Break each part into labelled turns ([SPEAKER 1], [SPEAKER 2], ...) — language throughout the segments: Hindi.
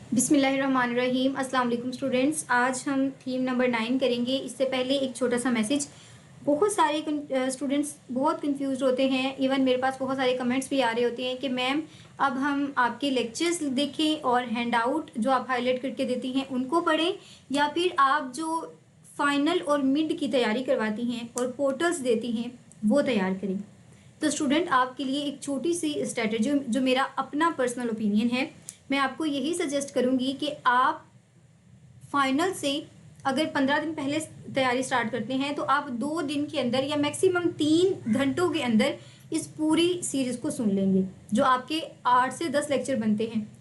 [SPEAKER 1] बिस्मिल्लाहिर्रहमानिर्रहीम। अस्सलाम वालेकुम स्टूडेंट्स। आज हम थीम नंबर 9 करेंगे। इससे पहले एक छोटा सा मैसेज। बहुत सारे स्टूडेंट्स बहुत कंफ्यूज होते हैं। इवन मेरे पास बहुत सारे कमेंट्स भी आ रहे होते हैं कि मैम अब हम आपके लेक्चर्स देखें और हैंड आउट जो आप हाईलाइट करके देती हैं उनको पढ़ें, या फिर आप जो फाइनल और मिड की तैयारी करवाती हैं और पोर्टल्स देती हैं वो तैयार करें। तो स्टूडेंट, आपके लिए एक छोटी सी स्ट्रेटजी जो मेरा अपना पर्सनल ओपिनियन है, मैं आपको यही सजेस्ट करूंगी कि आप फाइनल से अगर 15 दिन पहले तैयारी स्टार्ट करते हैं तो आप 2 दिन के अंदर या मैक्सिमम 3 घंटों के अंदर इस पूरी सीरीज को सुन लेंगे, जो आपके 8 से 10 लेक्चर बनते हैं।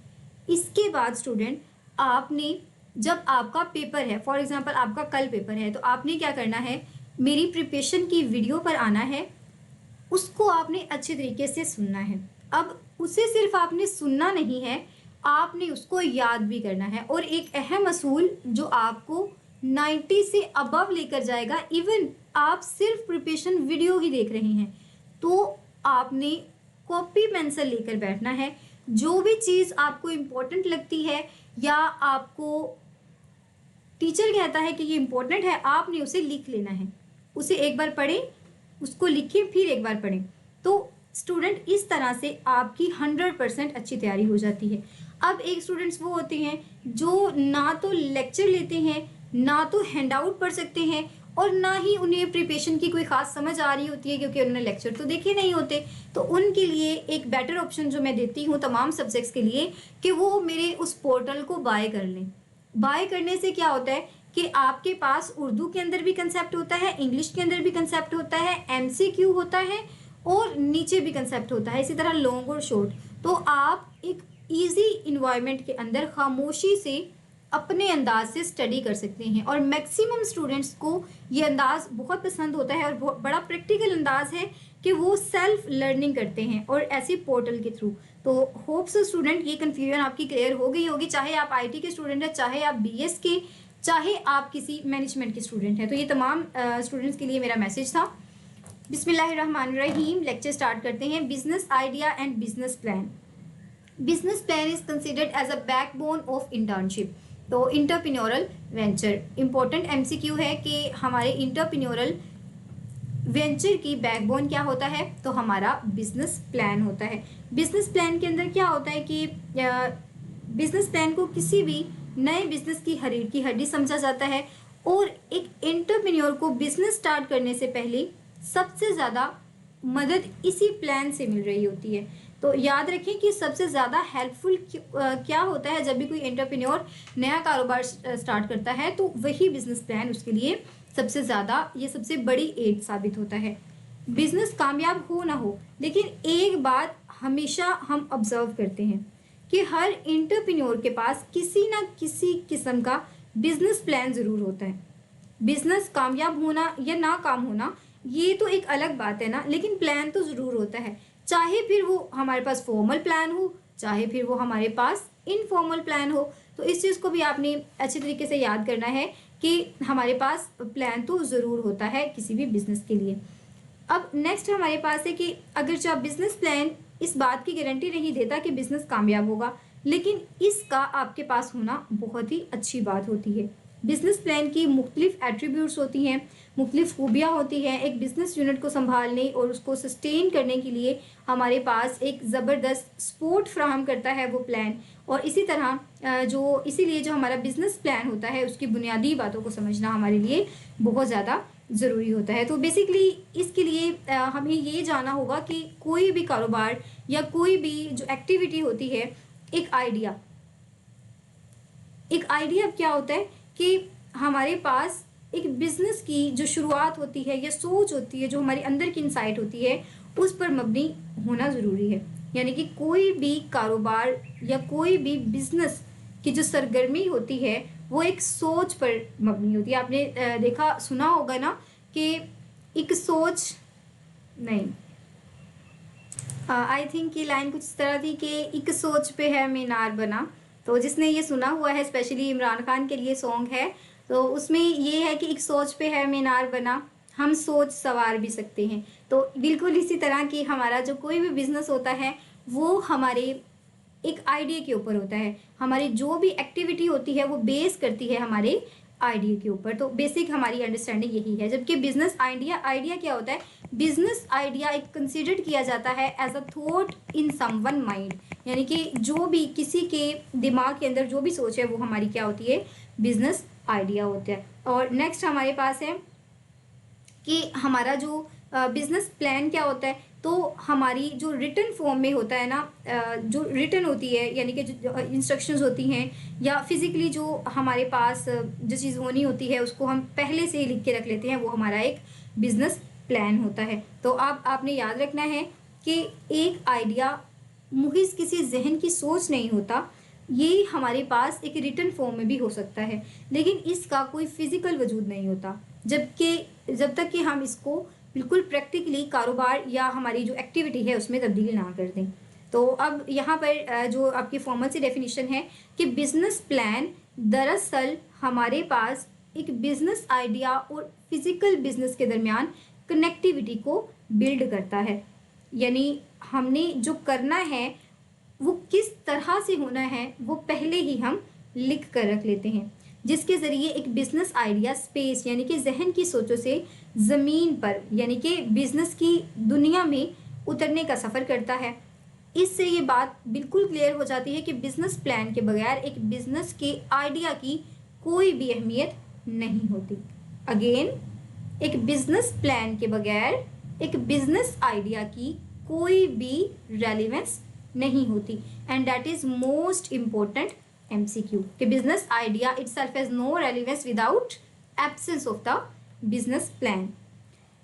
[SPEAKER 1] इसके बाद स्टूडेंट, आपने जब आपका पेपर है, फॉर एग्जांपल आपका कल पेपर है, तो आपने क्या करना है, मेरी प्रिपरेशन की वीडियो पर आना है, उसको आपने अच्छे तरीके से सुनना है। अब उसे सिर्फ आपने सुनना नहीं है, आपने उसको याद भी करना है। और एक अहम असूल जो आपको 90 से अबव लेकर जाएगा, इवन आप सिर्फ प्रिपरेशन वीडियो ही देख रहे हैं तो आपने कॉपी पेंसिल लेकर बैठना है। जो भी चीज़ आपको इम्पोर्टेंट लगती है या आपको टीचर कहता है कि ये इम्पोर्टेंट है, आपने उसे लिख लेना है। उसे एक बार पढ़ें, उसको लिखें, फिर एक बार पढ़ें। तो स्टूडेंट, इस तरह से आपकी 100% अच्छी तैयारी हो जाती है। अब एक स्टूडेंट्स वो होते हैं जो ना तो लेक्चर लेते हैं, ना तो हैंड आउट पढ़ सकते हैं, और ना ही उन्हें प्रिपरेशन की कोई ख़ास समझ आ रही होती है क्योंकि उन्होंने लेक्चर तो देखे नहीं होते। तो उनके लिए एक बेटर ऑप्शन जो मैं देती हूँ तमाम सब्जेक्ट्स के लिए, कि वो मेरे उस पोर्टल को बाय कर लें। बाय करने से क्या होता है कि आपके पास उर्दू के अंदर भी कंसेप्ट होता है, इंग्लिश के अंदर भी कंसेप्ट होता है, एमसीक्यू होता है और नीचे भी कंसेप्ट होता है, इसी तरह लॉन्ग और शॉर्ट। तो आप एक इजी इन्वायरमेंट के अंदर खामोशी से अपने अंदाज से स्टडी कर सकते हैं। और मैक्सिमम स्टूडेंट्स को ये अंदाज बहुत पसंद होता है और बड़ा प्रैक्टिकल अंदाज है कि वो सेल्फ लर्निंग करते हैं और ऐसे पोर्टल के थ्रू। तो होप्स स्टूडेंट, ये कन्फ्यूजन आपकी क्लियर हो गई होगी, चाहे आप आईटी के स्टूडेंट हैं, चाहे आप बीएस के, चाहे आप किसी मैनेजमेंट के स्टूडेंट हैं। तो ये तमाम स्टूडेंट्स के लिए मेरा मैसेज था। बिस्मिल्लाहिर्रहमानिर्रहीम। लेक्चर स्टार्ट करते हैं। Business idea and business plan. Business plan is considered as a backbone of internship. तो इंटरप्रेन्योरल वेंचर इंपॉर्टेंट एमसीक्यू है कि हमारे इंटरप्रेन्योरल वेंचर की बैकबोन क्या होता है, तो हमारा बिजनेस प्लान होता है। बिजनेस प्लान के अंदर क्या होता है कि बिजनेस प्लान को किसी भी नए बिजनेस की रीढ़ की हड्डी समझा जाता है, और एक एंटरप्रेन्योर को बिजनेस स्टार्ट करने से पहले सबसे ज़्यादा मदद इसी प्लान से मिल रही होती है। तो याद रखें कि सबसे ज़्यादा हेल्पफुल क्या होता है जब भी कोई एंटरप्रेन्योर नया कारोबार स्टार्ट करता है, तो वही बिजनेस प्लान उसके लिए सबसे ज़्यादा, ये सबसे बड़ी एड साबित होता है। बिजनेस कामयाब हो ना हो, लेकिन एक बात हमेशा हम ऑब्जर्व करते हैं कि हर एंटरप्रेन्योर के पास किसी ना किसी किस्म का बिजनेस प्लान ज़रूर होता है। बिजनेस कामयाब होना या ना काम होना ये तो एक अलग बात है ना, लेकिन प्लान तो ज़रूर होता है। चाहे फिर वो हमारे पास फॉर्मल प्लान हो, चाहे फिर वो हमारे पास इनफॉर्मल प्लान हो। तो इस चीज़ को भी आपने अच्छे तरीके से याद करना है कि हमारे पास प्लान तो ज़रूर होता है किसी भी बिजनेस के लिए। अब नेक्स्ट हमारे पास है कि अगर जो बिजनेस प्लान इस बात की गारंटी नहीं देता कि बिजनेस कामयाब होगा, लेकिन इसका आपके पास होना बहुत ही अच्छी बात होती है। बिजनेस प्लान की मुख्तलिफ एट्रीब्यूट्स होती हैं, मुख्तलिफ खूबियाँ होती हैं। एक बिजनेस यूनिट को संभालने और उसको सस्टेन करने के लिए हमारे पास एक ज़बरदस्त सपोर्ट फ्राहम करता है वो प्लान। और इसी तरह इसीलिए जो हमारा बिजनेस प्लान होता है उसकी बुनियादी बातों को समझना हमारे लिए बहुत ज़्यादा ज़रूरी होता है। तो बेसिकली इसके लिए हमें ये जानना होगा कि कोई भी कारोबार या कोई भी जो एक्टिविटी होती है, एक आइडिया क्या होता है कि हमारे पास एक बिजनेस की जो शुरुआत होती है या सोच होती है, जो हमारे अंदर की इंसाइट होती है, उस पर मबनी होना ज़रूरी है। यानी कि कोई भी कारोबार या कोई भी बिजनेस की जो सरगर्मी होती है वो एक सोच पर मबनी होती है। आपने देखा सुना होगा ना कि एक सोच नहीं, आई थिंक ये लाइन कुछ इस तरह थी कि एक सोच पे है मीनार बना। तो जिसने ये सुना हुआ है, स्पेशली इमरान खान के लिए सॉन्ग है, तो उसमें ये है कि एक सोच पे है मीनार बना, हम सोच सवार भी सकते हैं। तो बिल्कुल इसी तरह की हमारा जो कोई भी बिजनेस होता है वो हमारे एक आइडिया के ऊपर होता है। हमारी जो भी एक्टिविटी होती है वो बेस करती है हमारे आइडिया के ऊपर। तो बेसिक हमारी अंडरस्टैंडिंग यही है। जबकि बिजनेस आइडिया क्या होता है? बिजनेस आइडिया एक कंसिडर्ड किया जाता है as a thought in someone mind, यानी कि जो भी किसी के दिमाग के अंदर जो भी सोच है वो हमारी क्या होती है? बिजनेस आइडिया होता है। और नेक्स्ट हमारे पास है कि हमारा जो बिजनेस प्लान क्या होता है? तो हमारी जो रिटन फॉर्म में होता है ना, जो रिटन होती है, यानी कि जो इंस्ट्रक्शंस होती हैं या फिजिकली जो हमारे पास जो चीज़ होनी होती है उसको हम पहले से ही लिख के रख लेते हैं, वो हमारा एक बिजनेस प्लान होता है। तो आपने याद रखना है कि एक आइडिया मुहिज किसी जहन की सोच नहीं होता, ये हमारे पास एक रिटन फॉर्म में भी हो सकता है, लेकिन इसका कोई फिजिकल वजूद नहीं होता जब तक कि हम इसको बिल्कुल प्रैक्टिकली कारोबार या हमारी जो एक्टिविटी है उसमें तब्दील ना कर दें। तो अब यहाँ पर जो आपकी फॉर्मल सी डेफिनेशन है कि बिजनेस प्लान दरअसल हमारे पास एक बिजनेस आइडिया और फिजिकल बिजनेस के दरमियान कनेक्टिविटी को बिल्ड करता है। यानी हमने जो करना है वो किस तरह से होना है वो पहले ही हम लिख कर रख लेते हैं, जिसके ज़रिए एक बिजनेस आइडिया स्पेस यानी कि जहन की सोचों से ज़मीन पर यानी कि बिजनेस की दुनिया में उतरने का सफ़र करता है। इससे ये बात बिल्कुल क्लियर हो जाती है कि बिजनेस प्लान के बगैर एक बिजनेस के आइडिया की कोई भी अहमियत नहीं होती। अगेन, एक बिजनेस प्लान के बगैर एक बिजनेस आइडिया की कोई भी रेलिवेंस नहीं होती। And that is most important MCQ कि business idea itself has no relevance without absence of the business plan.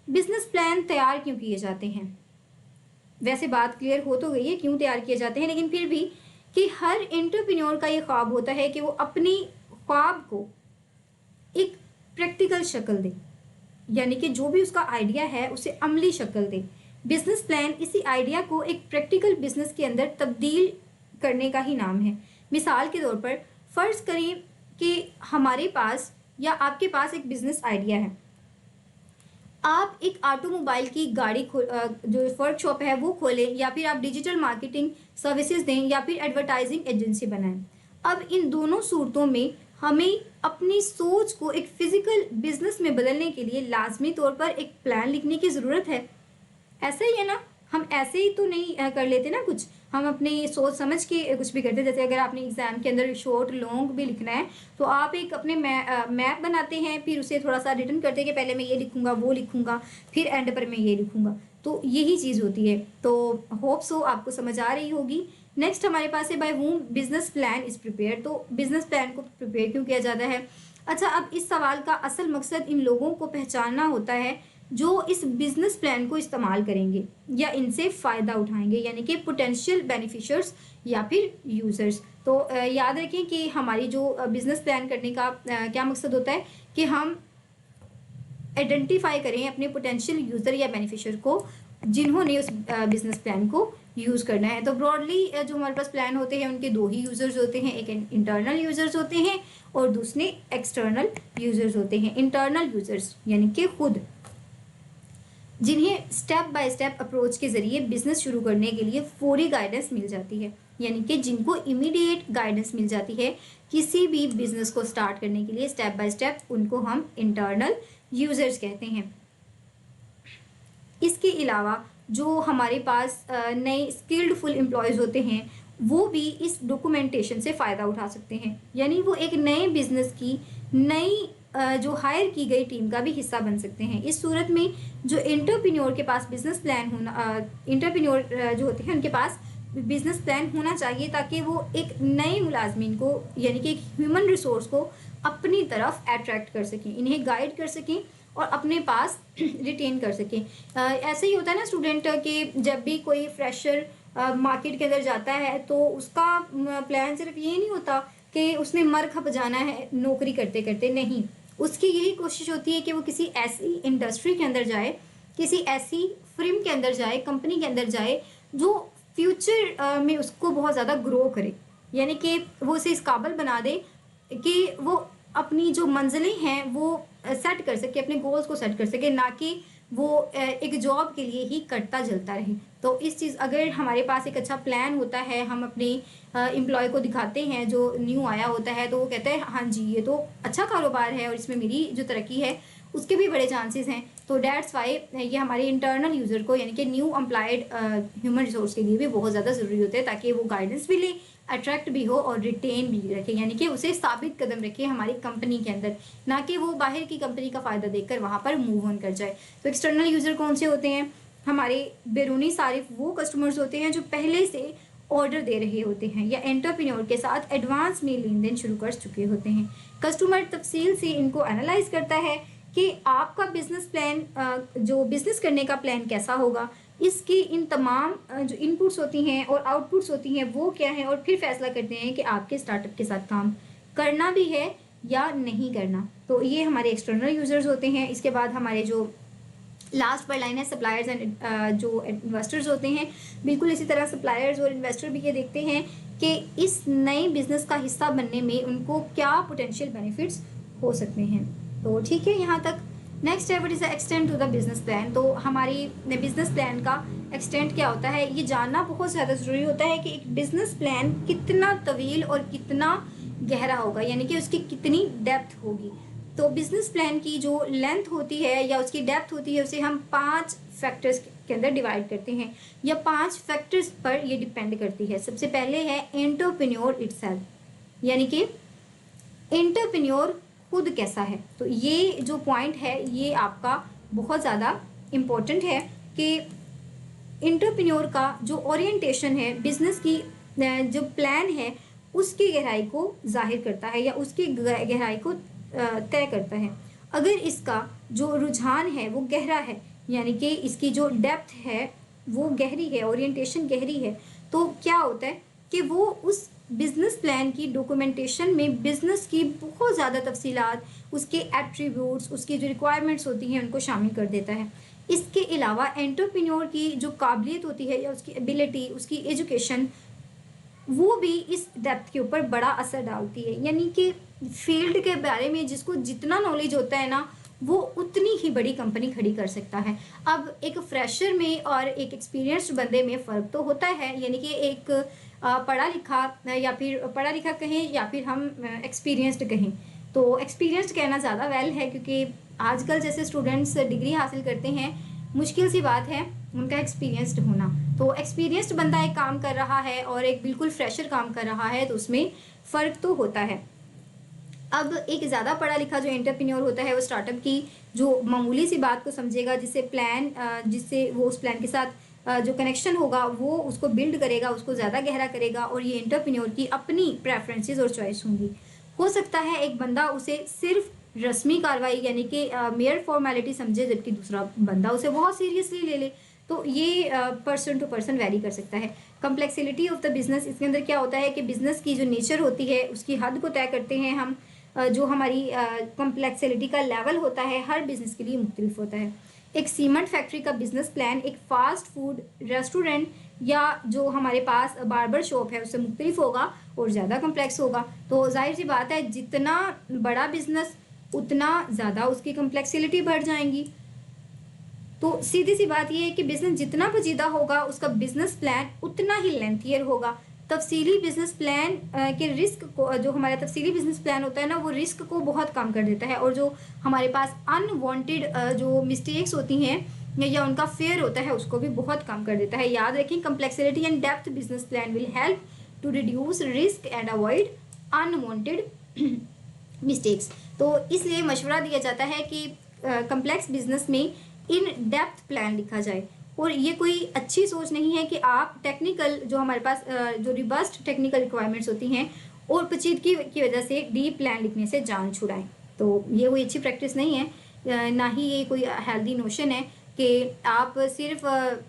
[SPEAKER 1] Business plan तैयार क्यों किए जाते हैं? वैसे बात क्लियर हो तो गई है क्यों तैयार किए जाते हैं, लेकिन फिर भी कि हर एंटरप्रेन्योर का ये ख्वाब होता है कि वो अपनी ख्वाब को एक प्रैक्टिकल शक्ल दे, यानी कि जो भी उसका आइडिया है उसे अमली शक्ल दे। बिजनेस प्लान इसी आइडिया को एक प्रैक्टिकल बिजनेस के अंदर तब्दील करने का ही नाम है। मिसाल के तौर पर फ़र्ज़ करें कि हमारे पास या आपके पास एक बिजनेस आइडिया है। आप एक ऑटोमोबाइल की गाड़ी जो वर्कशॉप है वो खोलें, या फिर आप डिजिटल मार्केटिंग सर्विसेज दें, या फिर एडवर्टाइजिंग एजेंसी बनाएं। अब इन दोनों सूरतों में हमें अपनी सोच को एक फिजिकल बिजनेस में बदलने के लिए लाजमी तौर पर एक प्लान लिखने की ज़रूरत है। ऐसा ही है ना, हम ऐसे ही तो नहीं कर लेते ना कुछ, हम अपनी सोच समझ के कुछ भी करते हैं। जैसे अगर आपने एग्जाम के अंदर शॉर्ट लॉन्ग भी लिखना है तो आप एक अपने मैप बनाते हैं, फिर उसे थोड़ा सा रिटर्न करते हैं कि पहले मैं ये लिखूंगा वो लिखूंगा, फिर एंड पर मैं ये लिखूंगा। तो यही चीज़ होती है। तो होप सो आपको समझ आ रही होगी। नेक्स्ट हमारे पास है by whom business plan is prepare. तो बिजनेस प्लान को प्रिपेयर क्यों किया जाता है? अच्छा, अब इस सवाल का असल मकसद इन लोगों को पहचानना होता है जो इस बिजनेस प्लान को इस्तेमाल करेंगे या इनसे फ़ायदा उठाएंगे, यानी कि पोटेंशियल बेनिफिशियर्स या फिर यूज़र्स। तो याद रखें कि हमारी जो बिजनेस प्लान करने का क्या मकसद होता है कि हम आइडेंटिफाई करें अपने पोटेंशियल यूज़र या बेनिफिशियर को जिन्होंने उस बिजनेस प्लान को यूज़ करना है। तो ब्रॉडली जो हमारे पास प्लान होते हैं उनके दो ही यूज़र्स होते हैं, एक इंटरनल यूज़र्स होते हैं और दूसरे एक्सटर्नल यूज़र्स होते हैं। इंटरनल यूज़र्स यानी कि खुद, जिन्हें स्टेप बाय स्टेप अप्रोच के ज़रिए बिजनेस शुरू करने के लिए फौरी गाइडेंस मिल जाती है, यानी कि जिनको इमीडिएट गाइडेंस मिल जाती है किसी भी बिजनेस को स्टार्ट करने के लिए स्टेप बाय स्टेप, उनको हम इंटरनल यूज़र्स कहते हैं। इसके अलावा जो हमारे पास नए स्किल्ड फुल एम्प्लॉयज़ होते हैं वो भी इस डॉक्यूमेंटेशन से फ़ायदा उठा सकते हैं, यानी वो एक नए बिजनेस की नई जो हायर की गई टीम का भी हिस्सा बन सकते हैं। इस सूरत में जो एंटरप्रेन्योर के पास बिजनेस प्लान होना, एंटरप्रेन्योर जो होते हैं उनके पास बिजनेस प्लान होना चाहिए ताकि वो एक नए मुलाजमीन को यानी कि एक ह्यूमन रिसोर्स को अपनी तरफ अट्रैक्ट कर सकें, इन्हें गाइड कर सकें और अपने पास रिटेन कर सकें। ऐसे ही होता है ना स्टूडेंट कि जब भी कोई फ्रेशर मार्केट के अंदर जाता है तो उसका प्लान सिर्फ ये नहीं होता कि उसने मर खप जाना है नौकरी करते करते, नहीं, उसकी यही कोशिश होती है कि वो किसी ऐसी इंडस्ट्री के अंदर जाए, किसी ऐसी फिल्म के अंदर जाए, कंपनी के अंदर जाए जो फ्यूचर में उसको बहुत ज़्यादा ग्रो करे, यानी कि वो उसे इस काबिल बना दे कि वो अपनी जो मंजिलें हैं वो सेट कर सके, अपने गोल्स को सेट कर सके, ना कि वो एक जॉब के लिए ही कटता जलता रहे। तो इस चीज़ अगर हमारे पास एक अच्छा प्लान होता है, हम अपने एम्प्लॉय को दिखाते हैं जो न्यू आया होता है, तो वो कहता है हाँ जी ये तो अच्छा कारोबार है और इसमें मेरी जो तरक्की है उसके भी बड़े चांसेस हैं। तो डेट्स वाई ये हमारे इंटरनल यूज़र को यानी कि न्यू एम्प्लॉयड ह्यूमन रिसोर्स के लिए भी बहुत ज़्यादा ज़रूरी होते हैं, ताकि वो गाइडेंस भी ले, अट्रैक्ट भी हो और रिटेन भी रखे, यानी कि उसे साबित कदम रखे हमारी कंपनी के अंदर, ना कि वो बाहर की कंपनी का फ़ायदा देखकर वहाँ पर मूव ऑन कर जाए। तो एक्सटर्नल यूज़र कौन से होते हैं? हमारे बैरूनी सारिफ वो कस्टमर्स होते हैं जो पहले से ऑर्डर दे रहे होते हैं या एंटरप्रेन्योर के साथ एडवांस में लेन देन शुरू कर चुके होते हैं। कस्टमर तफसील से इनको एनालाइज करता है कि आपका बिजनेस प्लान, जो बिजनेस करने का प्लान कैसा होगा, इसकी इन तमाम जो इनपुट्स होती हैं और आउटपुट्स होती हैं वो क्या है, और फिर फैसला करते हैं कि आपके स्टार्टअप के साथ काम करना भी है या नहीं करना। तो ये हमारे एक्सटर्नल यूजर्स होते हैं। इसके बाद हमारे जो लास्ट पर लाइन है सप्लायर्स एंड जो इन्वेस्टर्स होते हैं, बिल्कुल इसी तरह सप्लायर्स और इन्वेस्टर भी ये देखते हैं कि इस नए बिजनेस का हिस्सा बनने में उनको क्या पोटेंशियल बेनिफिट्स हो सकते हैं। तो ठीक है यहाँ तक। नेक्स्ट है what is the extent to the business plan. तो हमारी बिजनेस प्लान का एक्सटेंट क्या होता है, ये जानना बहुत ज़्यादा ज़रूरी होता है कि एक बिजनेस प्लान कितना तवील और कितना गहरा होगा, यानी कि उसकी कितनी डेप्थ होगी। तो बिजनेस प्लान की जो लेंथ होती है या उसकी डेप्थ होती है उसे हम 5 फैक्टर्स के अंदर डिवाइड करते हैं, या 5 फैक्टर्स पर ये डिपेंड करती है। सबसे पहले है एंटरप्रेन्योर इटसेल्फ, यानी कि एंटरप्रेन्योर खुद कैसा है। तो ये जो पॉइंट है ये आपका बहुत ज़्यादा इम्पोर्टेंट है कि एंटरप्रेन्योर का जो ओरिएंटेशन है बिजनेस की, जो प्लान है उसकी गहराई को जाहिर करता है या उसकी गहराई को तय करता है। अगर इसका जो रुझान है वो गहरा है, यानी कि इसकी जो डेप्थ है वो गहरी है, ओरिएंटेशन गहरी है, तो क्या होता है कि वो उस बिजनेस प्लान की डॉक्यूमेंटेशन में बिजनेस की बहुत ज़्यादा तफसीलात, उसके एट्रीब्यूट्स, उसकी जो रिक्वायरमेंट्स होती हैं उनको शामिल कर देता है। इसके अलावा एंटरप्रेन्योर की जो काबिलियत होती है या उसकी एबिलिटी, उसकी एजुकेशन, वो भी इस डेप्थ के ऊपर बड़ा असर डालती है। यानी कि फील्ड के बारे में जिसको जितना नॉलेज होता है ना, वो उतनी ही बड़ी कंपनी खड़ी कर सकता है। अब एक फ्रेशर में और एक एक्सपीरियंस्ड बंदे में फ़र्क तो होता है, यानी कि एक पढ़ा लिखा या फिर पढ़ा लिखा कहें या फिर हम एक्सपीरियंस्ड कहें, तो एक्सपीरियंस्ड कहना ज़्यादा वेल है, क्योंकि आजकल जैसे स्टूडेंट्स डिग्री हासिल करते हैं, मुश्किल सी बात है उनका एक्सपीरियंस्ड होना। तो एक्सपीरियंस्ड बंदा एक काम कर रहा है और एक बिल्कुल फ्रेशर काम कर रहा है, तो उसमें फ़र्क तो होता है। अब एक ज़्यादा पढ़ा लिखा जो एंटरप्रेन्योर होता है वो स्टार्टअप की जो मामूली सी बात को समझेगा, जिससे वो उस प्लान के साथ जो कनेक्शन होगा वो उसको बिल्ड करेगा, उसको ज़्यादा गहरा करेगा, और ये एंटरप्रेन्योर की अपनी प्रेफरेंसेस और चॉइस होंगी। हो सकता है एक बंदा उसे सिर्फ रस्मी कार्रवाई यानी कि मेयर फॉर्मेलिटी समझे, जबकि दूसरा बंदा उसे बहुत सीरियसली ले ले। तो ये पर्सन टू पर्सन वेरी कर सकता है। कम्प्लेक्सिटी ऑफ द बिजनेस, इसके अंदर क्या होता है कि बिजनेस की जो नेचर होती है उसकी हद को तय करते हैं हम। जो हमारी कम्प्लेक्सिटी का लेवल होता है हर बिजनेस के लिए मुख्तलिफ होता है। एक सीमेंट फैक्ट्री का बिजनेस प्लान एक फास्ट फूड रेस्टोरेंट या जो हमारे पास बार्बर शॉप है उससे मुख्तलिफ होगा और ज़्यादा कम्प्लेक्स होगा। तो जाहिर सी बात है जितना बड़ा बिजनेस उतना ज़्यादा उसकी कम्प्लेक्सिटी बढ़ जाएंगी। तो सीधी सी बात ये है कि बिजनेस जितना पेचीदा होगा उसका बिजनेस प्लान उतना ही लेंथियर होगा। तफसीली बिजनेस प्लान के रिस्क को, जो हमारा तफसीली बिजनेस प्लान होता है ना, वो रिस्क को बहुत कम कर देता है, और जो हमारे पास अनवांटेड जो मिस्टेक्स होती हैं या उनका फेयर होता है उसको भी बहुत कम कर देता है। याद रखें, complexity and depth business plan will help to reduce risk and avoid unwanted mistakes. तो इसलिए मशवरा दिया जाता है कि कम्प्लेक्स बिजनेस में इन डेप्थ प्लान लिखा जाए। और ये कोई अच्छी सोच नहीं है कि आप टेक्निकल जो हमारे पास जो रिबस्ट टेक्निकल रिक्वायरमेंट्स होती हैं और पेचीदगी की वजह से डीप प्लान लिखने से जान छुड़ाएं। तो ये कोई अच्छी प्रैक्टिस नहीं है, ना ही ये कोई हेल्दी नोशन है कि आप सिर्फ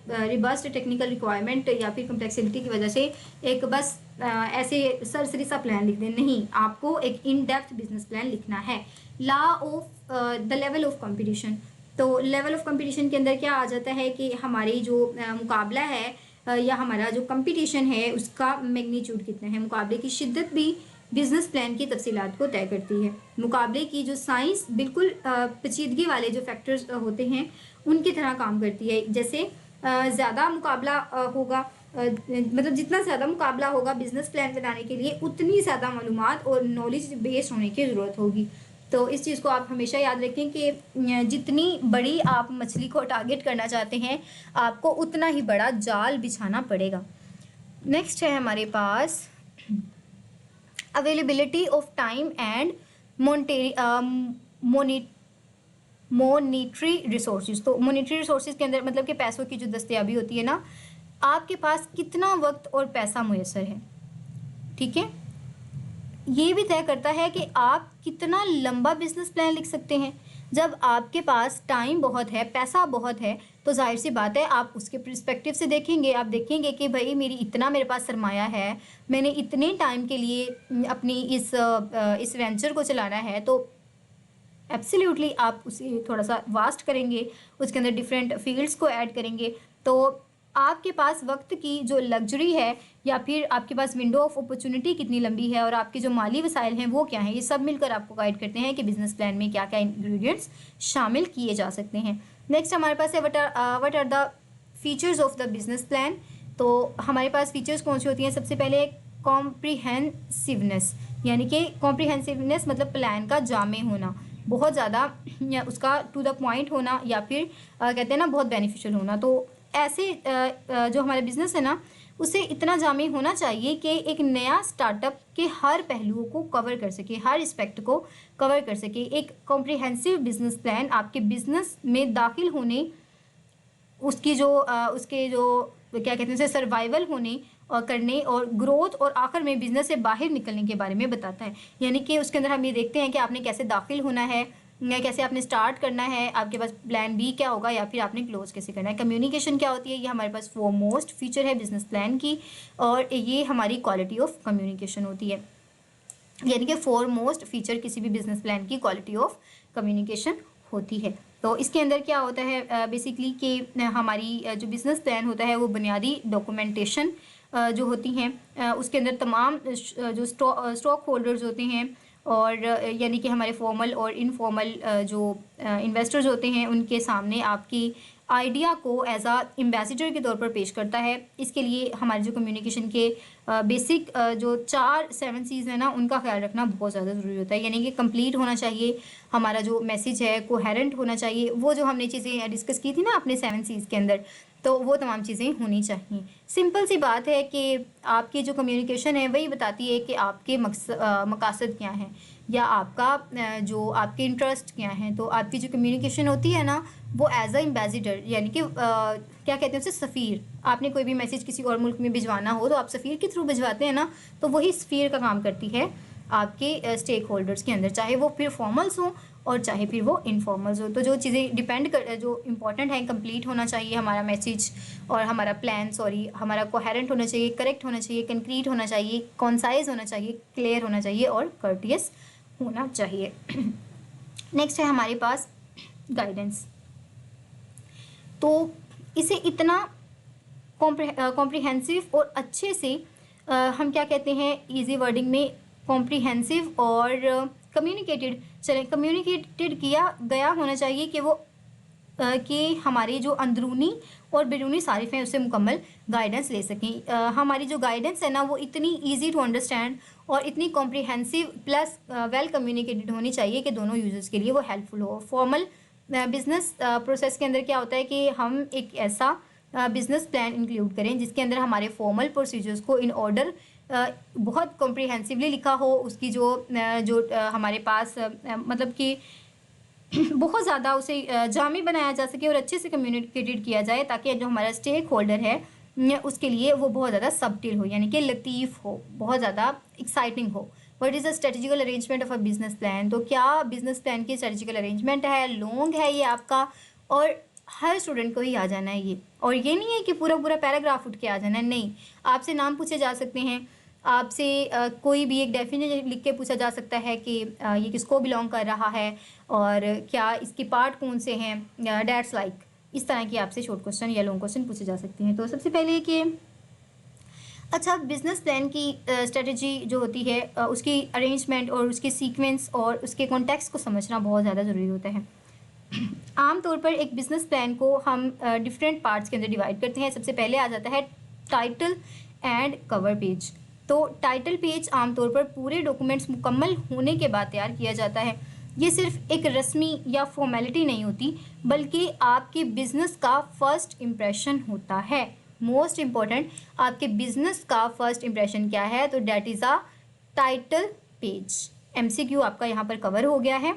[SPEAKER 1] रिबस्ट टेक्निकल रिक्वायरमेंट या फिर कम्प्लेक्सिटी की वजह से एक बस ऐसे सरसरी सा प्लान लिख दें। नहीं, आपको एक इन डेप्थ बिजनेस प्लान लिखना है। Law of the level of competition, तो लेवल ऑफ कंपटीशन के अंदर क्या आ जाता है कि हमारी जो मुकाबला है या हमारा जो कंपटीशन है उसका मैग्नीट्यूड कितना है, मुकाबले की शिद्दत भी बिजनेस प्लान की तफसीलात को तय करती है। मुकाबले की जो साइंस बिल्कुल पेचीदगी वाले जो फैक्टर्स होते हैं उनकी तरह काम करती है। जैसे ज़्यादा मुकाबला होगा, मतलब जितना ज़्यादा मुकाबला होगा बिजनेस प्लान बनाने के लिए उतनी ज़्यादा मालूमात और नॉलेज बेस्ड होने की ज़रूरत होगी। तो इस चीज़ को आप हमेशा याद रखें कि जितनी बड़ी आप मछली को टारगेट करना चाहते हैं आपको उतना ही बड़ा जाल बिछाना पड़ेगा। नेक्स्ट है हमारे पास availability of time and monetary resources. तो मोनिटरी रिसोर्सेज के अंदर मतलब कि पैसों की जो दस्तयाबी होती है ना, आपके पास कितना वक्त और पैसा मुयसर है, ठीक है। ये भी तय करता है कि आप कितना लंबा बिजनेस प्लान लिख सकते हैं। जब आपके पास टाइम बहुत है, पैसा बहुत है, तो जाहिर सी बात है आप उसके पर्सपेक्टिव से देखेंगे। आप देखेंगे कि भाई मेरे पास सरमाया है, मैंने इतने टाइम के लिए अपनी इस वेंचर को चलाना है, तो एब्सोल्युटली आप उसे थोड़ा सा वास्ट करेंगे, उसके अंदर डिफरेंट फील्ड्स को ऐड करेंगे। तो आपके पास वक्त की जो लग्जरी है या फिर आपके पास विंडो ऑफ अपॉर्चुनिटी कितनी लंबी है और आपके जो माली वसाइल हैं वो क्या हैं, ये सब मिलकर आपको गाइड करते हैं कि बिजनेस प्लान में क्या क्या इंग्रेडिएंट्स शामिल किए जा सकते हैं। नेक्स्ट हमारे पास है what are the features of the business plan. तो हमारे पास फीचर्स कौन सी होती हैं? सबसे पहले कॉम्प्रिहेंसिवनेस, यानी कि कॉम्प्रिहेंसिवनेस मतलब प्लान का जामे होना, बहुत ज़्यादा उसका टू द पॉइंट होना, या फिर कहते हैं ना बहुत बेनिफिशियल होना। तो ऐसे जो हमारा बिजनेस है ना उसे इतना जामे होना चाहिए कि एक नया स्टार्टअप के हर पहलुओं को कवर कर सके, हर एस्पेक्ट को कवर कर सके। एक कॉम्प्रिहेंसिव बिजनेस प्लान आपके बिजनेस में दाखिल होने, उसके जो क्या कहते हैं उसे सर्वाइवल होने और करने और ग्रोथ और आखिर में बिजनेस से बाहर निकलने के बारे में बताता है। यानी कि उसके अंदर हम ये देखते हैं कि आपने कैसे दाखिल होना है, कैसे आपने स्टार्ट करना है, आपके पास प्लान बी क्या होगा, या फिर आपने क्लोज कैसे करना है। कम्युनिकेशन क्या होती है, ये हमारे पास फोरमोस्ट फीचर है बिजनेस प्लान की, और ये हमारी क्वालिटी ऑफ कम्युनिकेशन होती है। यानी कि फोरमोस्ट फीचर किसी भी बिजनेस प्लान की क्वालिटी ऑफ कम्युनिकेशन होती है। तो इसके अंदर क्या होता है बेसिकली कि हमारी जो बिजनेस प्लान होता है वो बुनियादी डॉक्यूमेंटेशन जो होती हैं उसके अंदर तमाम जो स्टॉक होल्डर्स होते हैं और यानी कि हमारे फॉर्मल और इनफॉर्मल जो इन्वेस्टर्स होते हैं उनके सामने आपकी आइडिया को एज आ एम्बेसडर के तौर पर पेश करता है। इसके लिए हमारे जो कम्युनिकेशन के बेसिक जो 7 C's है ना उनका ख्याल रखना बहुत ज़्यादा ज़रूरी होता है। यानी कि कंप्लीट होना चाहिए हमारा जो मैसेज है, कोहेरेंट होना चाहिए। वो जो हमने चीज़ें डिस्कस की थी ना अपने 7 C's के अंदर, तो वो तमाम चीज़ें होनी चाहिए। सिंपल सी बात है कि आपकी जो कम्युनिकेशन है वही बताती है कि आपके मकसद क्या हैं या आपका जो आपके इंटरेस्ट क्या हैं। तो आपकी जो कम्युनिकेशन होती है ना वो एज अ एम्बेसडर, यानी कि क्या कहते हैं उसे, सफ़ीर। आपने कोई भी मैसेज किसी और मुल्क में भिजवाना हो तो आप सफ़ीर के थ्रू भिजवाते हैं ना, तो वही सफ़ीर का काम करती है आपके स्टेक होल्डर्स के अंदर, चाहे वो फिर फॉर्मल्स हों और चाहे फिर वो इनफॉर्मल्स हो। तो जो चीज़ें डिपेंड कर जो इंपॉर्टेंट है, कंप्लीट होना चाहिए हमारा मैसेज और हमारा प्लान, हमारा कोहेरेंट होना चाहिए, करेक्ट होना चाहिए, कंक्रीट होना चाहिए, कॉन्साइज होना चाहिए, क्लियर होना चाहिए और कर्टियस होना चाहिए। नेक्स्ट है हमारे पास गाइडेंस। तो इसे इतना कॉम्प्रिहेंसिव और अच्छे से हम क्या कहते हैं इजी वर्डिंग में कॉम्प्रिहेंसिव और कम्युनिकेटेड किया गया होना चाहिए कि वो कि हमारे जो अंदरूनी और बैरूनी सारिफ हैं उससे मुकम्मल गाइडेंस ले सकें। हमारी जो गाइडेंस है ना वो इतनी इजी टू अंडरस्टैंड और इतनी कॉम्प्रिहेंसिव प्लस वेल कम्युनिकेटेड होनी चाहिए कि दोनों यूजर्स के लिए वो हेल्पफुल हो। फॉर्मल बिजनेस प्रोसेस के अंदर क्या होता है कि हम एक ऐसा बिजनेस प्लान इंक्लूड करें जिसके अंदर हमारे फॉर्मल प्रोसीजर्स को इन ऑर्डर बहुत कॉम्प्रिहेंसिवली लिखा हो। उसकी जो हमारे पास मतलब कि बहुत ज़्यादा उसे जामी बनाया जा सके और अच्छे से कम्युनिकेटेड किया जाए ताकि जो हमारा स्टेक होल्डर है उसके लिए वो बहुत ज़्यादा सबटिल हो, यानी कि लतीफ़ हो, बहुत ज़्यादा एक्साइटिंग हो। What is the strategical arrangement of a business plan. तो क्या बिजनेस प्लान की स्ट्रेटजिकल अरेंजमेंट है, लॉन्ग है ये आपका, और हर स्टूडेंट को ही आ जाना है ये। और ये नहीं है कि पूरा पूरा पैराग्राफ उठ के आ जाना है, नहीं। आपसे नाम पूछे जा सकते हैं, आपसे कोई भी एक डेफिनेशन लिख के पूछा जा सकता है कि ये किसको बिलोंग कर रहा है और क्या इसके पार्ट कौन से हैं, डैट्स लाइक इस तरह की आपसे शॉर्ट क्वेश्चन या लॉन्ग क्वेश्चन पूछे जा सकते हैं। तो सबसे पहले कि अच्छा, बिज़नेस प्लान की स्ट्रेटजी जो होती है, उसकी अरेंजमेंट और उसके सीक्वेंस और उसके कॉन्टेक्स्ट को समझना बहुत ज़्यादा ज़रूरी होता है। आमतौर पर एक बिज़नेस प्लान को हम डिफरेंट पार्ट्स के अंदर डिवाइड करते हैं। सबसे पहले आ जाता है टाइटल एंड कवर पेज। तो टाइटल पेज आमतौर पर पूरे डॉक्यूमेंट्स मुकम्मल होने के बाद तैयार किया जाता है। ये सिर्फ एक रस्मी या फॉर्मेलिटी नहीं होती, बल्कि आपके बिज़नेस का फर्स्ट इम्प्रेशन होता है। मोस्ट इम्पॉर्टेंट, आपके बिज़नेस का फर्स्ट इम्प्रेशन क्या है? तो that is a title page. MCQ आपका यहाँ पर कवर हो गया है।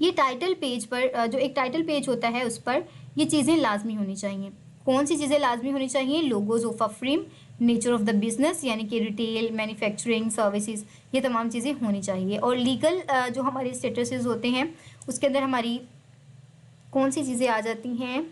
[SPEAKER 1] ये टाइटल पेज पर जो एक टाइटल पेज होता है उस पर ये चीज़ें लाजमी होनी चाहिए। कौन सी चीज़ें लाजमी होनी चाहिए? Logos of a frame, nature of the business यानी कि रिटेल, मैन्युफैक्चरिंग, सर्विसेज, ये तमाम चीज़ें होनी चाहिए। और लीगल जो हमारे स्टेटसेस होते हैं उसके अंदर हमारी कौन सी चीज़ें आ जाती हैं?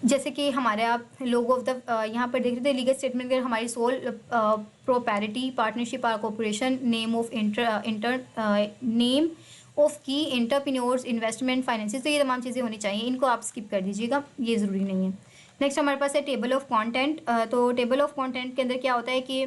[SPEAKER 1] जैसे कि हमारे आप लोगो ऑफ द यहाँ पर देख रहे थे लीगल स्टेटमेंट अगर हमारी सोल प्रोपैरिटी, पार्टनरशिप और corporation, name of name of की एंटरप्रेन्योर्स, इन्वेस्टमेंट, फाइनेंसिस, तो ये तमाम चीज़ें होनी चाहिए। इनको आप स्किप कर दीजिएगा, ये ज़रूरी नहीं है। नेक्स्ट हमारे पास है टेबल ऑफ कंटेंट। तो टेबल ऑफ कंटेंट के अंदर क्या होता है कि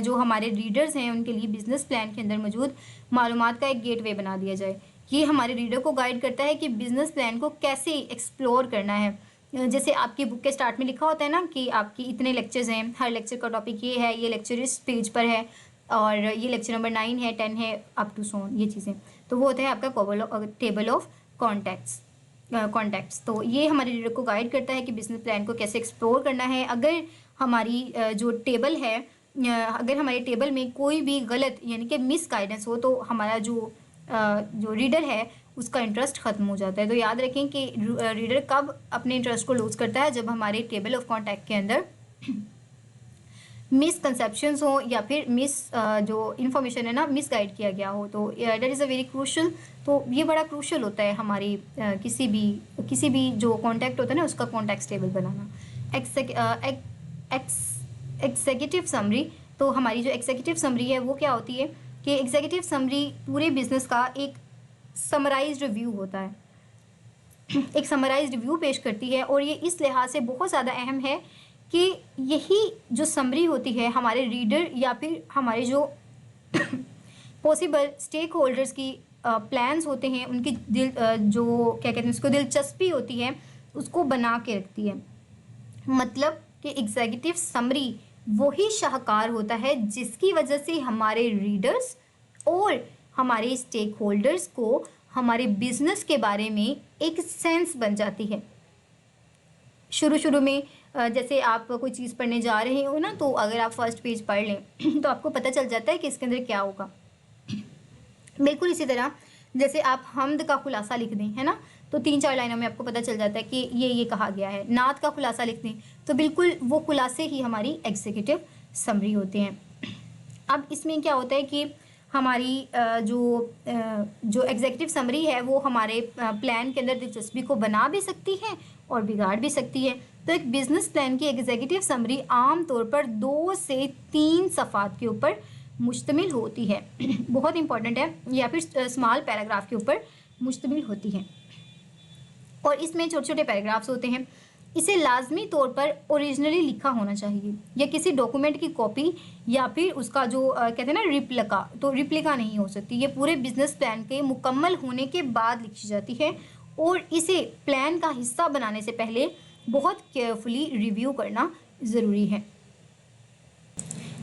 [SPEAKER 1] जो हमारे रीडर्स हैं उनके लिए बिजनेस प्लान के अंदर मौजूद मालूमात का एक गेटवे बना दिया जाए। ये हमारे रीडर को गाइड करता है कि बिजनेस प्लान को कैसे एक्सप्लोर करना है। जैसे आपकी बुक के स्टार्ट में लिखा होता है ना कि आपकी इतने लेक्चर्स हैं, हर लेक्चर का टॉपिक ये है, ये लेक्चर इस पेज पर है और ये लेक्चर नंबर 9 है, 10 है, अप टू सो ऑन, ये चीज़ें। तो वो होता है आपका टेबल ऑफ कॉन्टैक्ट्स। तो ये हमारे रीडर को गाइड करता है कि बिजनेस प्लान को कैसे एक्सप्लोर करना है। अगर हमारी जो टेबल है, अगर हमारे टेबल में कोई भी गलत यानी कि मिस गाइडेंस हो तो हमारा जो रीडर है उसका इंटरेस्ट ख़त्म हो जाता है। तो याद रखें कि रीडर कब अपने इंटरेस्ट को लूज़ करता है? जब हमारे टेबल ऑफ कॉन्टैक्ट के अंदर मिसकंसेप्शंस हो या फिर जो इन्फॉर्मेशन है ना मिसगाइड किया गया हो। तो that is a very crucial. तो ये बड़ा क्रूशल होता है हमारी किसी भी जो कॉन्टैक्ट होता है ना उसका कॉन्टैक्ट टेबल बनाना। Executive summary. तो हमारी जो एग्जीक्यूटिव समरी है वो क्या होती है कि एग्जीक्यूटिव समरी पूरे बिजनेस का एक समराइज्ड रिव्यू होता है, एक समराइज्ड रिव्यू पेश करती है। और ये इस लिहाज से बहुत ज़्यादा अहम है कि यही जो समरी होती है हमारे रीडर या फिर हमारे जो पॉसिबल स्टेक होल्डर्स की प्लान्स होते हैं उनकी जो क्या कहते हैं उसको दिलचस्पी होती है उसको बना के रखती है। मतलब कि एग्जीक्यूटिव समरी वही शाहकार होता है जिसकी वजह से हमारे रीडर्स और हमारे स्टेक होल्डर्स को हमारे बिजनेस के बारे में एक सेंस बन जाती है। शुरू में जैसे आप कोई चीज़ पढ़ने जा रहे हो ना, तो अगर आप फर्स्ट पेज पढ़ लें तो आपको पता चल जाता है कि इसके अंदर क्या होगा। बिल्कुल इसी तरह जैसे आप हमद का खुलासा लिख दें, है ना, तो 3-4 लाइनों में आपको पता चल जाता है कि ये कहा गया है। नात का खुलासा लिख दें तो बिल्कुल वो खुलासे ही हमारी एग्जीक्यूटिव समरी होते हैं। अब इसमें क्या होता है कि हमारी जो एग्जीक्यूटिव समरी है वो हमारे प्लान के अंदर दिलचस्पी को बना भी सकती है और बिगाड़ भी सकती है। तो एक बिजनेस प्लान की एग्जीक्यूटिव समरी आम तौर पर 2 से 3 सफ़ात के ऊपर मुश्तमिल होती है बहुत इंपॉर्टेंट है, या फिर स्मॉल पैराग्राफ के ऊपर मुश्तमिल होती है और इसमें छोटे छोटे पैराग्राफ्स होते हैं। इसे लाजमी तौर पर ओरिजिनली लिखा होना चाहिए या किसी डॉक्यूमेंट की कॉपी या फिर उसका जो कहते हैं ना रिप्लिका, तो रिप्लिका नहीं हो सकती। ये पूरे बिजनेस प्लान के मुकम्मल होने के बाद लिखी जाती है और इसे प्लान का हिस्सा बनाने से पहले बहुत केयरफुली रिव्यू करना ज़रूरी है।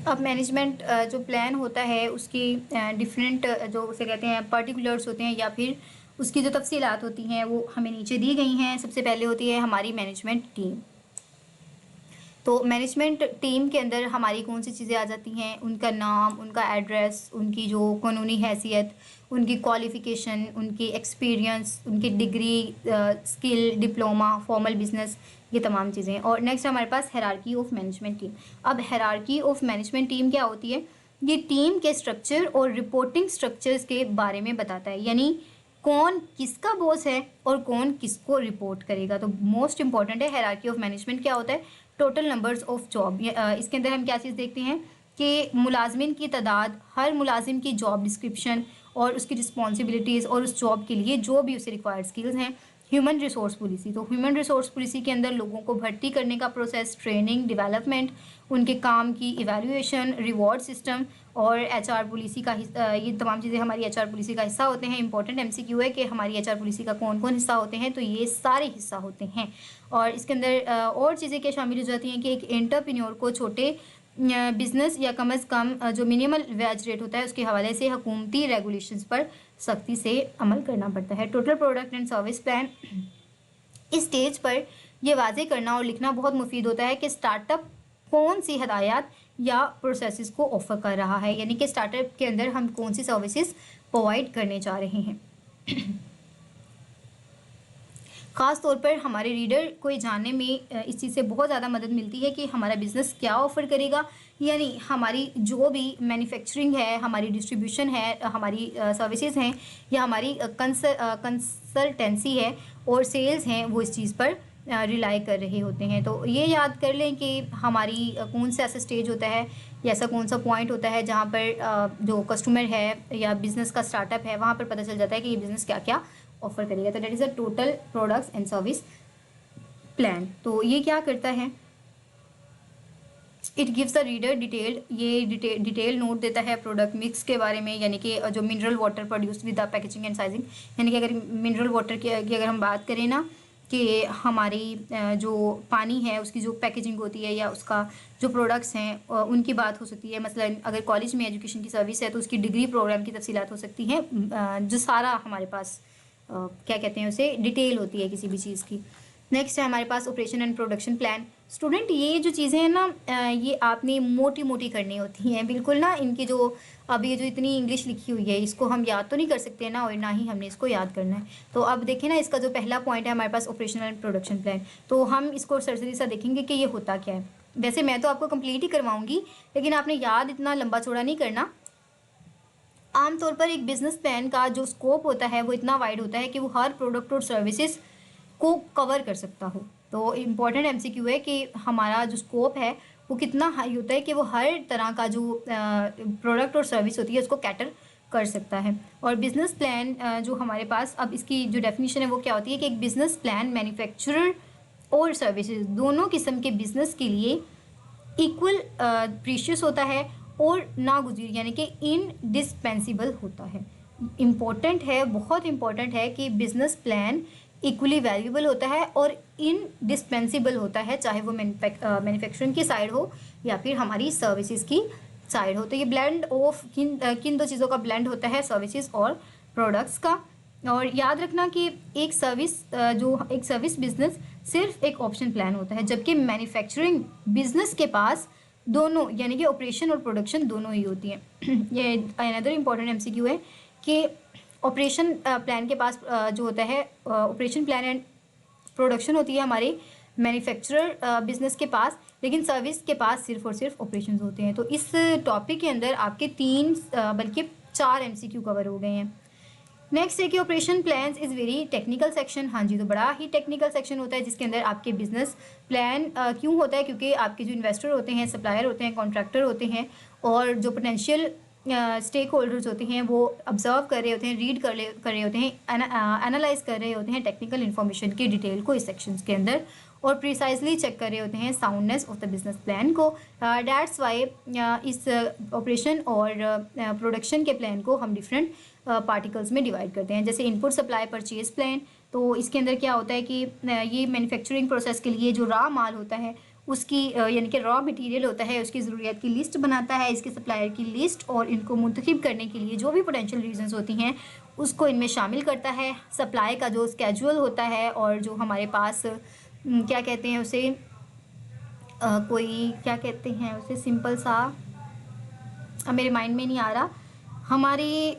[SPEAKER 1] अब मैनेजमेंट जो प्लान होता है उसकी डिफरेंट जो उसे कहते हैं पर्टिकुलर्स होते हैं या फिर उसकी जो तफसीलात होती हैं वो हमें नीचे दी गई हैं। सबसे पहले होती है हमारी मैनेजमेंट टीम। तो मैनेजमेंट टीम के अंदर हमारी कौन सी चीज़ें आ जाती हैं? उनका नाम, उनका एड्रेस, उनकी जो कानूनी हैसियत, उनकी क्वालिफ़िकेशन, उनकी एक्सपीरियंस, उनकी degree, skill, diploma, formal business, ये तमाम चीज़ें। और नेक्स्ट हमारे पास हायरार्की ऑफ मैनेजमेंट टीम। अब हायरार्की ऑफ मैनेजमेंट टीम क्या होती है? ये टीम के स्ट्रक्चर और रिपोर्टिंग स्ट्रक्चर्स के बारे में बताता है, यानी कौन किसका बॉस है और कौन किसको रिपोर्ट करेगा। तो मोस्ट इंपॉर्टेंट है हायरार्की ऑफ मैनेजमेंट क्या होता है? Total numbers of job. इसके अंदर हम क्या चीज़ देखते हैं कि मुलाजमिन की तादाद, हर मुलाजिम की जॉब डिस्क्रिप्शन और उसकी रिस्पॉन्सिबिलिटीज़ और उस जॉब के लिए जो भी उसे रिक्वायर्ड स्किल्स हैं, ह्यूमन रिसोर्स पॉलिसी, तो ह्यूमन रिसोर्स पॉलिसी के अंदर लोगों को भर्ती करने का प्रोसेस, ट्रेनिंग, डेवलपमेंट, उनके काम की इवैल्यूएशन, रिवॉर्ड सिस्टम और एचआर पॉलिसी का ये तमाम चीज़ें हमारी एचआर पॉलिसी का हिस्सा होते हैं। इंपॉर्टेंट एमसीक्यू है कि हमारी एचआर पॉलिसी का कौन कौन हिस्सा होते हैं, तो ये सारे हिस्सा होते हैं। और इसके अंदर और चीज़ें क्या शामिल हो जाती हैं कि एक एंटरप्रेन्योर को छोटे बिजनेस या कम अज़ कम जो मिनिमल वेज रेट होता है उसके हवाले से हुकूमती रेगुलेशंस पर सख्ती से अमल करना पड़ता है। Total product and service plan, इस स्टेज पर यह वाजे करना और लिखना बहुत मुफीद होता है कि स्टार्टअप कौन सी हदायत या प्रोसेसेस को ऑफर कर रहा है, यानी कि स्टार्टअप के अंदर हम कौन सी सर्विसेज प्रोवाइड करने जा रहे हैं। ख़ास तौर पर हमारे रीडर को ये जानने में इस चीज़ से बहुत ज़्यादा मदद मिलती है कि हमारा बिज़नेस क्या ऑफ़र करेगा, यानी हमारी जो भी मैन्युफैक्चरिंग है, हमारी डिस्ट्रीब्यूशन है, हमारी सर्विसेज हैं या हमारी कंसल्टेंसी है और सेल्स हैं, वो इस चीज़ पर रिलाई कर रहे होते हैं। तो ये याद कर लें कि हमारी कौन सा ऐसा स्टेज होता है या ऐसा कौन सा पॉइंट होता है जहाँ पर जो कस्टमर है या बिज़नेस का स्टार्टअप है वहाँ पर पता चल जाता है कि ये बिज़नेस क्या क्या ऑफर करेगा। तो that is a total products and service plan. तो ये क्या करता है, it gives the reader detailed, ये डिटेल नोट देता है प्रोडक्ट मिक्स के बारे में, यानी कि जो mineral water produced with the packaging and sizing, यानी कि अगर मिनरल वाटर की अगर हम बात करें ना कि हमारी जो पानी है उसकी जो पैकेजिंग होती है या उसका जो प्रोडक्ट्स हैं उनकी बात हो सकती है। मसलन अगर कॉलेज में एजुकेशन की सर्विस है तो उसकी डिग्री प्रोग्राम की तफसीलात हो सकती हैं, जो सारा हमारे पास क्या कहते हैं उसे डिटेल होती है किसी भी चीज़ की। नेक्स्ट है हमारे पास operation and production plan. Student ये जो चीज़ें हैं ना ये आपने मोटी मोटी करनी होती हैं बिल्कुल ना, इनकी जो अब ये जो इतनी इंग्लिश लिखी हुई है इसको हम याद तो नहीं कर सकते ना, और ना ही हमने इसको याद करना है। तो अब देखें ना, इसका जो पहला पॉइंट है हमारे पास ऑपरेशन एंड प्रोडक्शन प्लान, तो हम इसको सरसरी सा देखेंगे कि ये होता क्या है। वैसे मैं तो आपको कंप्लीट ही करवाऊंगी, लेकिन आपने याद इतना लंबा चौड़ा नहीं करना। आमतौर पर एक बिजनेस प्लान का जो स्कोप होता है वो इतना वाइड होता है कि वो हर प्रोडक्ट और सर्विसेज को कवर कर सकता हो। तो इम्पॉर्टेंट एमसीक्यू है कि हमारा जो स्कोप है वो कितना हाई होता है कि वो हर तरह का जो प्रोडक्ट और सर्विस होती है उसको कैटर कर सकता है। और बिजनेस प्लान जो हमारे पास अब इसकी जो डेफिनेशन है वो क्या होती है कि एक बिजनेस प्लान मैन्युफैक्चरर और सर्विसेज दोनों किस्म के बिजनेस के लिए इक्वल प्रीशियस होता है और नागुज़ीर यानी कि इनडिस्पेंसिबल होता है। इम्पोर्टेंट है, बहुत इम्पोर्टेंट है कि बिजनेस प्लान इक्वली वैल्यूएबल होता है और इनडिस्पेंसिबल होता है, चाहे वो मैन्युफैक्चरिंग की साइड हो या फिर हमारी सर्विसेज की साइड हो। तो ये ब्लेंड ऑफ किन दो चीज़ों का ब्लेंड होता है, सर्विसेज और प्रोडक्ट्स का। और याद रखना कि एक सर्विस बिजनेस सिर्फ एक ऑप्शन प्लान होता है, जबकि मैन्युफैक्चरिंग बिजनेस के पास दोनों यानी कि ऑपरेशन और प्रोडक्शन दोनों ही होती हैं। ये अनदर इम्पॉर्टेंट एमसीक्यू है कि ऑपरेशन प्लान के पास जो होता है ऑपरेशन प्लान एंड प्रोडक्शन होती है हमारे मैन्युफैक्चरर बिजनेस के पास, लेकिन सर्विस के पास सिर्फ और सिर्फ ऑपरेशन होते हैं। तो इस टॉपिक के अंदर आपके 3 बल्कि 4 एमसीक्यू कवर हो गए हैं। नेक्स्ट है कि operation plans is very technical section. हाँ जी, तो बड़ा ही टेक्निकल सेक्शन होता है जिसके अंदर आपके बिजनेस प्लान क्यों होता है, क्योंकि आपके जो इन्वेस्टर होते हैं, सप्लायर होते हैं, कॉन्ट्रैक्टर होते हैं और जो पोटेंशियल स्टेक होल्डर्स होते हैं वो ऑब्जर्व कर रहे होते हैं, रीड कर रहे होते हैं, एनालाइज कर रहे होते हैं टेक्निकल इन्फॉर्मेशन की डिटेल को इस सेक्शन के अंदर, और प्रिसाइजली चेक कर रहे होते हैं soundness of the business plan को। डैट्स वाई इस ऑपरेशन और प्रोडक्शन के प्लान को हम डिफरेंट पार्टिकल्स में डिवाइड करते हैं। जैसे इनपुट सप्लाई परचेज प्लान, तो इसके अंदर क्या होता है कि ये मैन्युफैक्चरिंग प्रोसेस के लिए जो रॉ माल होता है उसकी यानी कि रॉ मटेरियल होता है उसकी ज़रूरियात की लिस्ट बनाता है, इसके सप्लायर की लिस्ट, और इनको मुंतखब करने के लिए जो भी पोटेंशियल रीजंस होती हैं उसको इनमें शामिल करता है। सप्लाई का जो स्केड्यूल होता है और जो हमारे पास क्या कहते हैं उसे कोई क्या कहते हैं उसे सिंपल सा अब मेरे माइंड में नहीं आ रहा, हमारी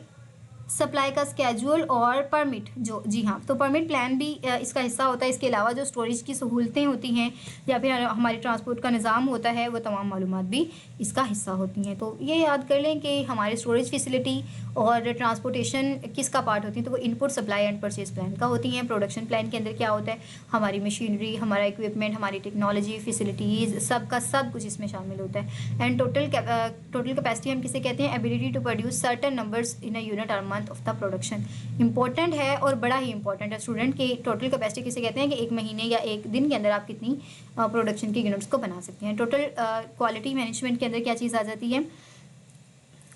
[SPEAKER 1] सप्लाई का स्केड्यूल और परमिट जो, जी हाँ, तो परमिट प्लान भी इसका हिस्सा होता है। इसके अलावा जो स्टोरेज की सहूलतें होती हैं या फिर हमारी ट्रांसपोर्ट का निज़ाम होता है वो तमाम मालूमात भी इसका हिस्सा होती हैं। तो ये याद कर लें कि हमारे स्टोरेज फैसिलिटी और ट्रांसपोर्टेशन किसका पार्ट होती है, तो वो input supply and purchase plan का होती हैं। प्रोडक्शन प्लान के अंदर क्या होता है, हमारी मशीनरी, हमारा इक्विपमेंट, हमारी टेक्नोलॉजी, फैसिलिटीज़, सब कुछ इसमें शामिल होता है। एंड टोटल कैपेसिटी हम किसे कहते हैं, ability to produce certain numbers in a unit और month of the production. Important है और बड़ा ही इंपॉर्टेंट है स्टूडेंट के टोटल कैपेसिटी किसे कहते हैं कि एक महीने या एक दिन के अंदर आप कितनी प्रोडक्शन की यूनिट्स को बना सकते हैं। टोटल क्वालिटी मैनेजमेंट के अंदर क्या चीज़ आ जाती है,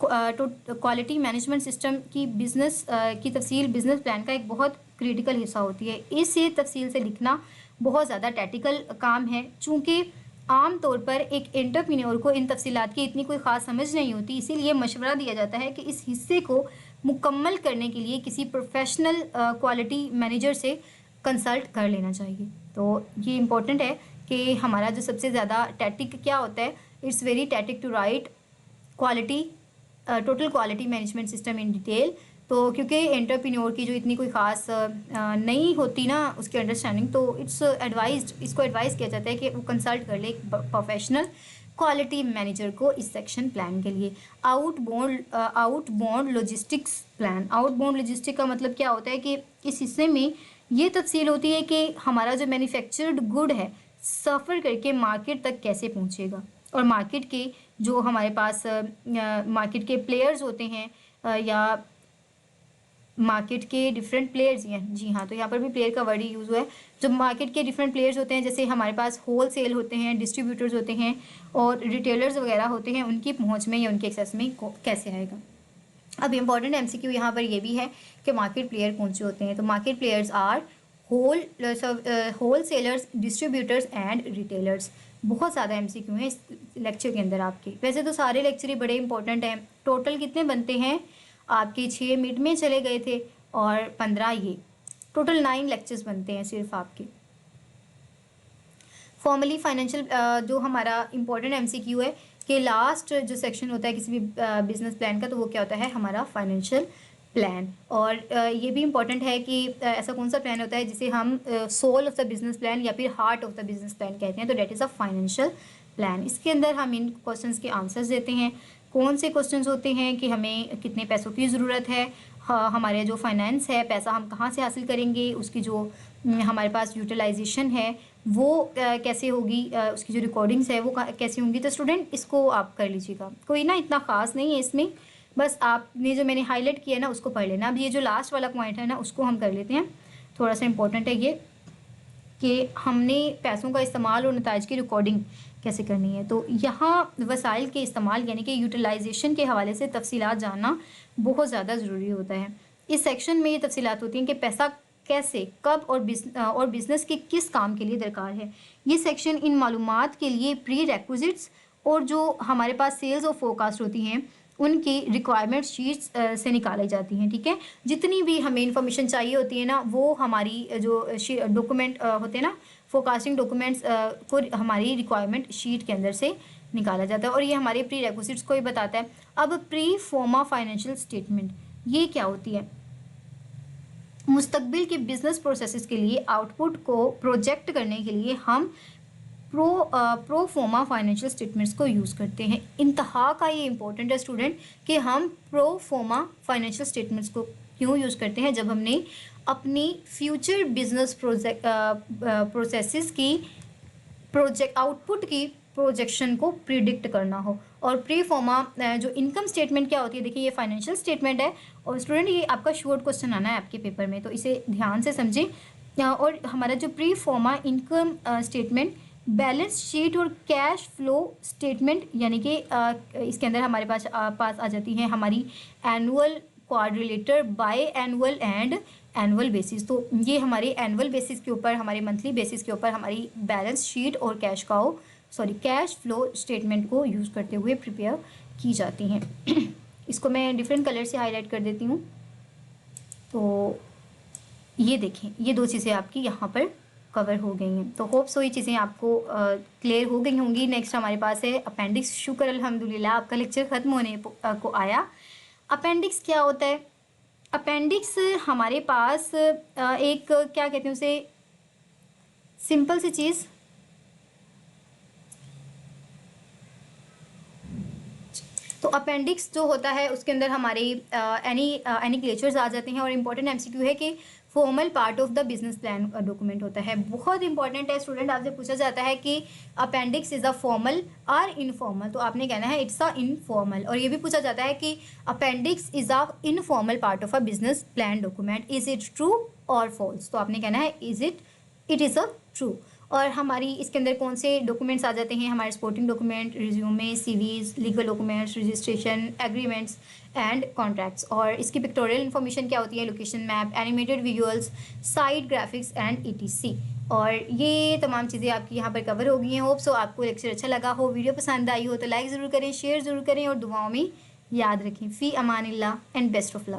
[SPEAKER 1] क्वालिटी मैनेजमेंट सिस्टम की बिजनेस की तफसील बिजनेस प्लान का एक बहुत क्रिटिकल हिस्सा होती है। इसे तफसील से लिखना बहुत ज़्यादा टैक्टिकल काम है, चूँकि आम तौर पर एक एंटरप्रेन्योर को इन तफसीलात की इतनी कोई ख़ास समझ नहीं होती, इसीलिए मशवरा दिया जाता है कि इस हिस्से को मुकम्मल करने के लिए किसी प्रोफेशनल क्वालिटी मैनेजर से कंसल्ट कर लेना चाहिए। तो ये इम्पोर्टेंट है कि हमारा जो सबसे ज़्यादा टैक्टिक क्या होता है, it's very tactic to write quality total quality management system in detail. तो क्योंकि एंटरप्रेन्योर की जो इतनी कोई ख़ास नहीं होती ना उसकी अंडरस्टैंडिंग, तो इसको एडवाइस किया जाता है कि वो कंसल्ट कर ले एक प्रोफेशनल क्वालिटी मैनेजर को इस सेक्शन प्लान के लिए। Outbound logistics plan. Outbound logistic का मतलब क्या होता है कि इस हिस्से में ये तफसील होती है कि हमारा जो मैन्युफैक्चर्ड गुड है सफ़र करके मार्केट तक कैसे पहुँचेगा, और मार्केट के जो हमारे पास मार्केट के प्लेयर्स होते हैं या मार्केट के डिफरेंट प्लेयर्स हैं, जी हाँ, तो यहाँ पर भी प्लेयर का वर्ड ही यूज़ हुआ है। जो मार्केट के डिफरेंट प्लेयर्स होते हैं, जैसे हमारे पास होल सेल होते हैं, डिस्ट्रीब्यूटर्स होते हैं और रिटेलर्स वगैरह होते हैं, उनकी पहुँच में या उनके एक्सेस में कैसे आएगा। अब इम्पॉर्टेंट MCQ यहाँ पर ये भी है कि मार्केट प्लेयर कौन से होते हैं। तो market players are wholesalers, distributors and retailers. बहुत ज़्यादा MCQ हैं इस लेक्चर के अंदर आपके। वैसे तो सारे लेक्चर ही बड़े इंपॉर्टेंट हैं। टोटल कितने बनते हैं आपके, 6 मिड में चले गए थे और 15 ये, टोटल 9 लेक्चर्स बनते हैं सिर्फ आपके। फॉर्मली फाइनेंशियल जो हमारा इंपॉर्टेंट MCQ है कि लास्ट जो सेक्शन होता है किसी भी बिजनेस प्लान का, तो वो क्या होता है, हमारा फाइनेंशियल प्लान। और ये भी इम्पॉर्टेंट है कि ऐसा कौन सा प्लान होता है जिसे हम soul of the business plan या फिर heart of the business plan कहते हैं, तो that is a financial plan. इसके अंदर हम इन क्वेश्चंस के आंसर्स देते हैं। कौन से क्वेश्चंस होते हैं कि हमें कितने पैसों की ज़रूरत है, हमारे जो फाइनेंस है, पैसा हम कहाँ से हासिल करेंगे, उसकी जो हमारे पास यूटिलाइजेशन है वो कैसे होगी, उसकी जो रिकॉर्डिंग्स है वो कैसे होंगी। तो स्टूडेंट इसको आप कर लीजिएगा, कोई ना इतना ख़ास नहीं है इसमें, बस आपने जो मैंने हाईलाइट किया ना उसको पढ़ लेना। अब ये जो लास्ट वाला पॉइंट है ना उसको हम कर लेते हैं, थोड़ा सा इंपॉर्टेंट है ये कि हमने पैसों का इस्तेमाल और नताइज की रिकॉर्डिंग कैसे करनी है। तो यहाँ वसाइल के इस्तेमाल यानी कि यूटिलाइजेशन के हवाले से तफसीलात जानना बहुत ज़्यादा ज़रूरी होता है। इस सेक्शन में ये तफसीलात होती हैं कि पैसा कैसे, कब और बिज़नेस के किस काम के लिए दरकार है। ये सेक्शन इन मालूमात के लिए प्री रेक्विजिट्स और जो हमारे पास सेल्स और फोरकास्ट होती हैं उनकी रिक्वायरमेंट शीट्स से निकाली जाती हैं। ठीक है, जितनी भी हमें इंफॉर्मेशन चाहिए होती है ना वो हमारी जो डॉक्यूमेंट होते हैं ना, फोरकास्टिंग डॉक्यूमेंट्स को हमारी रिक्वायरमेंट शीट के अंदर से निकाला जाता है और ये हमारे प्री रेक्विजिट्स को ही बताता है। अब प्री फॉर्मा फाइनेंशियल स्टेटमेंट ये क्या होती है, मुस्तकबिल के बिजनेस प्रोसेसेस के लिए आउटपुट को प्रोजेक्ट करने के लिए हम प्रो फॉर्मा फाइनेंशियल स्टेटमेंट्स को यूज़ करते हैं। इंतहा का ये इंपॉर्टेंट है स्टूडेंट कि हम प्रो फॉर्मा फाइनेंशियल स्टेटमेंट्स को क्यों यूज़ करते हैं, जब हमने अपनी फ्यूचर बिजनेस प्रोसेसेस की आउटपुट की प्रोजेक्शन को प्रिडिक्ट करना हो। और प्री फॉर्मा जो इनकम स्टेटमेंट क्या होती है, देखिए ये फाइनेंशियल स्टेटमेंट है और स्टूडेंट ये आपका शॉर्ट क्वेश्चन आना है आपके पेपर में, तो इसे ध्यान से समझें। और हमारा जो प्री फॉर्मा इनकम स्टेटमेंट बैलेंस शीट और कैश फ्लो स्टेटमेंट यानी कि इसके अंदर हमारे पास आ जाती हैं हमारी annual, quadrilateral, by annual and annual basis. तो ये हमारे एनुअल बेसिस के ऊपर, हमारे मंथली बेसिस के ऊपर हमारी बैलेंस शीट और कैश फ्लो स्टेटमेंट को यूज़ करते हुए प्रिपेयर की जाती हैं। इसको मैं डिफरेंट कलर से हाईलाइट कर देती हूँ। तो ये देखें, ये दो चीज़ें आपकी यहाँ पर कवर हो गई हैं। तो होप सो ये चीज़ें आपको क्लियर हो गई होंगी। नेक्स्ट हमारे पास है अपेंडिक्स। शुक्र अल्हम्दुलिल्लाह आपका लेक्चर ख़त्म होने को आया। अपेंडिक्स क्या होता है, अपेंडिक्स हमारे पास एक क्या कहते हैं उसे, सिंपल सी चीज़, तो अपेंडिक्स जो होता है उसके अंदर हमारे एनी क्लेचर्स आ जाते हैं। और इम्पॉर्टेंट MCQ है कि formal part of the business plan document होता है। बहुत इंपॉर्टेंट है स्टूडेंट, आपसे पूछा जाता है कि अपेंडिक्स इज़ अ फॉर्मल और इनफॉर्मल, तो आपने कहना है इट्स अ इनफॉर्मल। और ये भी पूछा जाता है कि appendix is a informal part of a business plan document, is it true और फॉल्स, तो आपने कहना है इट इज़ अ ट्रू। और हमारी इसके अंदर कौन से डॉक्यूमेंट्स आ जाते हैं, हमारे supporting document, resume, CVs, legal documents, registration agreements and contracts. और इसकी पिक्टोरियल इन्फॉर्मेशन क्या होती है, location map, animated videos, site graphics and etc. और ये तमाम चीज़ें आपकी यहाँ पर कवर हो गई हैं। होप सो आपको लेक्चर अच्छा लगा हो, वीडियो पसंद आई हो तो लाइक ज़रूर करें, शेयर ज़रूर करें और दुआओं में याद रखें। फ़ी अमानिल्लाह एंड बेस्ट ऑफ लक।